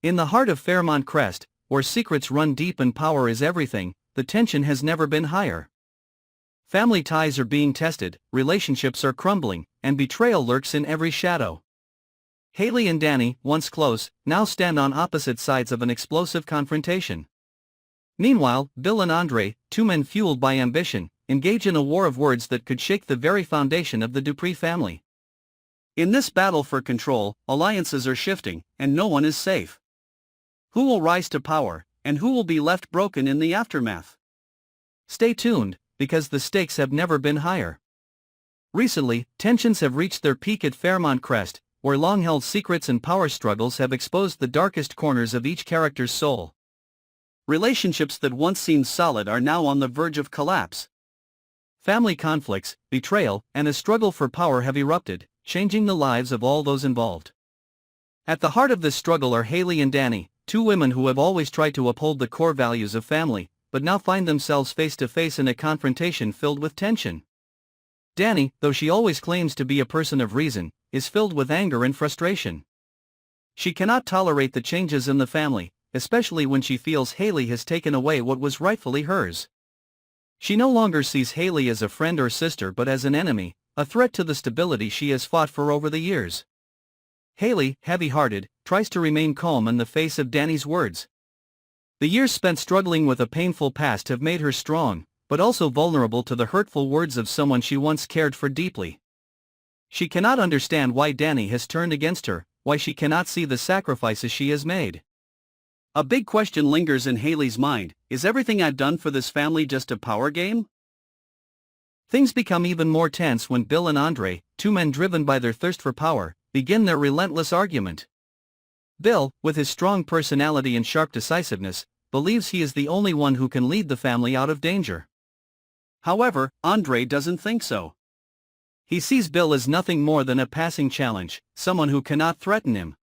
In the heart of Fairmont Crest, where secrets run deep and power is everything, the tension has never been higher. Family ties are being tested, relationships are crumbling, and betrayal lurks in every shadow. Haley and Danny, once close, now stand on opposite sides of an explosive confrontation. Meanwhile, Bill and Andre, two men fueled by ambition, engage in a war of words that could shake the very foundation of the Dupree family. In this battle for control, alliances are shifting, and no one is safe. Who will rise to power, and who will be left broken in the aftermath? Stay tuned, because the stakes have never been higher. Recently, tensions have reached their peak at Fairmont Crest, where long-held secrets and power struggles have exposed the darkest corners of each character's soul. Relationships that once seemed solid are now on the verge of collapse. Family conflicts, betrayal, and a struggle for power have erupted, changing the lives of all those involved. At the heart of this struggle are Haley and Danny, two women who have always tried to uphold the core values of family, but now find themselves face to face in a confrontation filled with tension. Danny, though she always claims to be a person of reason, is filled with anger and frustration. She cannot tolerate the changes in the family, especially when she feels Haley has taken away what was rightfully hers. She no longer sees Haley as a friend or sister but as an enemy, a threat to the stability she has fought for over the years. Haley, heavy-hearted, tries to remain calm in the face of Danny's words. The years spent struggling with a painful past have made her strong, but also vulnerable to the hurtful words of someone she once cared for deeply. She cannot understand why Danny has turned against her, why she cannot see the sacrifices she has made. A big question lingers in Haley's mind: is everything I've done for this family just a power game? Things become even more tense when Bill and Andre, two men driven by their thirst for power, begin their relentless argument. Bill, with his strong personality and sharp decisiveness, believes he is the only one who can lead the family out of danger. However, Andre doesn't think so. He sees Bill as nothing more than a passing challenge, someone who cannot threaten him.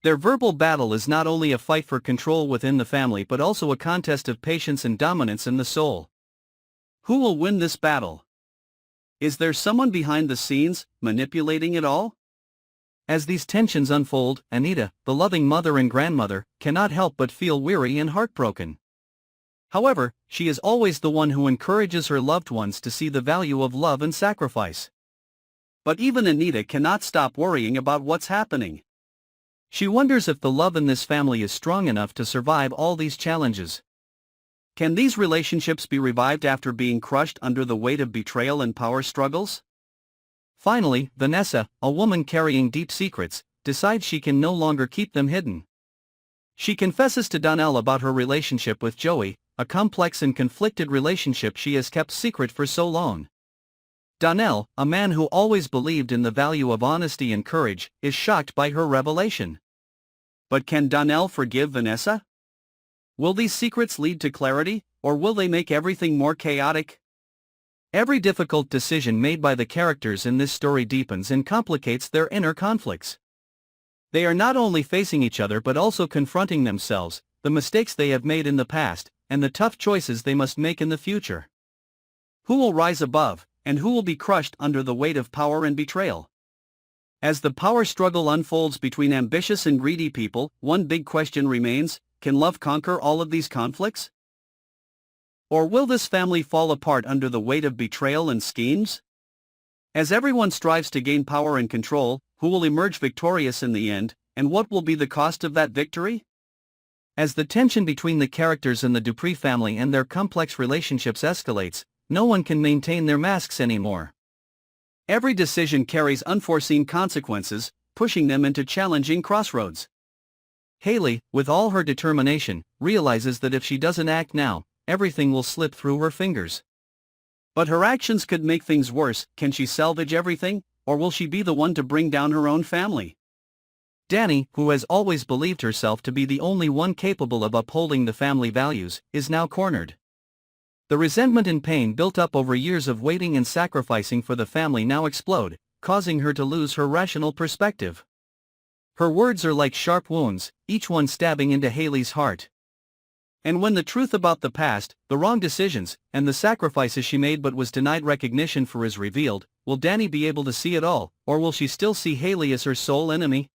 Their verbal battle is not only a fight for control within the family but also a contest of patience and dominance in the soul. Who will win this battle? Is there someone behind the scenes, manipulating it all? As these tensions unfold, Anita, the loving mother and grandmother, cannot help but feel weary and heartbroken. However, she is always the one who encourages her loved ones to see the value of love and sacrifice. But even Anita cannot stop worrying about what's happening. She wonders if the love in this family is strong enough to survive all these challenges. Can these relationships be revived after being crushed under the weight of betrayal and power struggles? Finally, Vanessa, a woman carrying deep secrets, decides she can no longer keep them hidden. She confesses to Donnell about her relationship with Joey, a complex and conflicted relationship she has kept secret for so long. Donnell, a man who always believed in the value of honesty and courage, is shocked by her revelation. But can Donnell forgive Vanessa? Will these secrets lead to clarity, or will they make everything more chaotic? Every difficult decision made by the characters in this story deepens and complicates their inner conflicts. They are not only facing each other but also confronting themselves, the mistakes they have made in the past, and the tough choices they must make in the future. Who will rise above, and who will be crushed under the weight of power and betrayal? As the power struggle unfolds between ambitious and greedy people, one big question remains: can love conquer all of these conflicts? Or will this family fall apart under the weight of betrayal and schemes? As everyone strives to gain power and control, who will emerge victorious in the end, and what will be the cost of that victory? As the tension between the characters in the Dupree family and their complex relationships escalates, no one can maintain their masks anymore. Every decision carries unforeseen consequences, pushing them into challenging crossroads. Haley, with all her determination, realizes that if she doesn't act now, everything will slip through her fingers. But her actions could make things worse. Can she salvage everything, or will she be the one to bring down her own family? Danny, who has always believed herself to be the only one capable of upholding the family values, is now cornered. The resentment and pain built up over years of waiting and sacrificing for the family now explode, causing her to lose her rational perspective. Her words are like sharp wounds, each one stabbing into Haley's heart. And when the truth about the past, the wrong decisions, and the sacrifices she made but was denied recognition for is revealed, will Danny be able to see it all, or will she still see Haley as her sole enemy?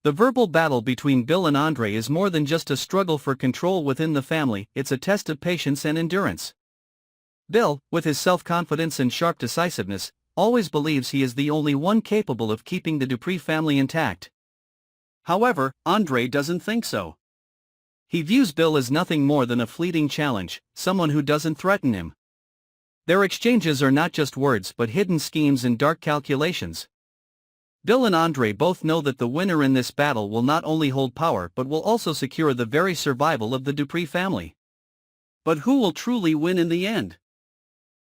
The verbal battle between Bill and Andre is more than just a struggle for control within the family, it's a test of patience and endurance. Bill, with his self-confidence and sharp decisiveness, always believes he is the only one capable of keeping the Dupree family intact. However, Andre doesn't think so. He views Bill as nothing more than a fleeting challenge, someone who doesn't threaten him. Their exchanges are not just words but hidden schemes and dark calculations. Bill and Andre both know that the winner in this battle will not only hold power but will also secure the very survival of the Dupree family. But who will truly win in the end?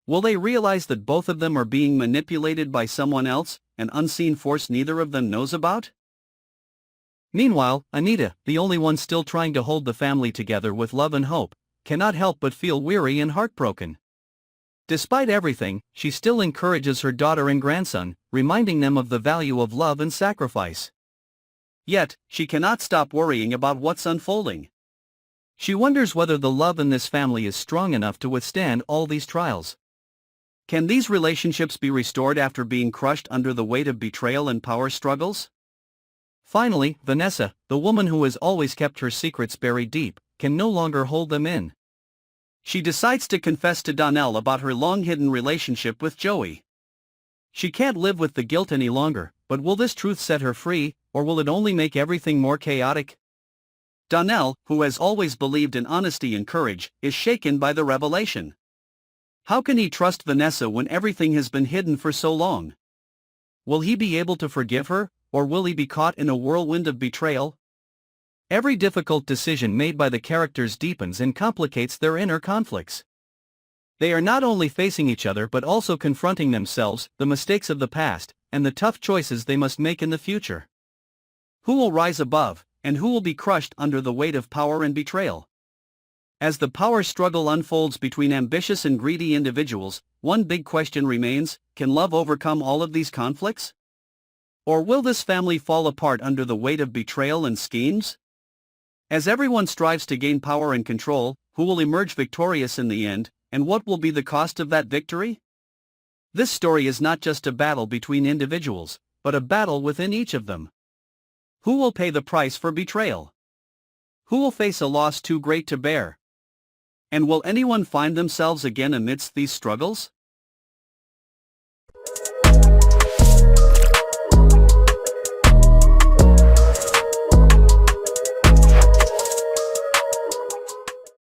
Will they realize that both of them are being manipulated by someone else, an unseen force neither of them knows about? Meanwhile, Anita, the only one still trying to hold the family together with love and hope, cannot help but feel weary and heartbroken. Despite everything, she still encourages her daughter and grandson, reminding them of the value of love and sacrifice. Yet, she cannot stop worrying about what's unfolding. She wonders whether the love in this family is strong enough to withstand all these trials. Can these relationships be restored after being crushed under the weight of betrayal and power struggles? Finally, Vanessa, the woman who has always kept her secrets buried deep, can no longer hold them in. She decides to confess to Donnell about her long-hidden relationship with Joey. She can't live with the guilt any longer, but will this truth set her free, or will it only make everything more chaotic? Donnell, who has always believed in honesty and courage, is shaken by the revelation. How can he trust Vanessa when everything has been hidden for so long? Will he be able to forgive her, or will he be caught in a whirlwind of betrayal? Every difficult decision made by the characters deepens and complicates their inner conflicts. They are not only facing each other but also confronting themselves, the mistakes of the past, and the tough choices they must make in the future. Who will rise above, and who will be crushed under the weight of power and betrayal? As the power struggle unfolds between ambitious and greedy individuals, one big question remains: can love overcome all of these conflicts? Or will this family fall apart under the weight of betrayal and schemes? As everyone strives to gain power and control, who will emerge victorious in the end, and what will be the cost of that victory? This story is not just a battle between individuals, but a battle within each of them. Who will pay the price for betrayal? Who will face a loss too great to bear? And will anyone find themselves again amidst these struggles?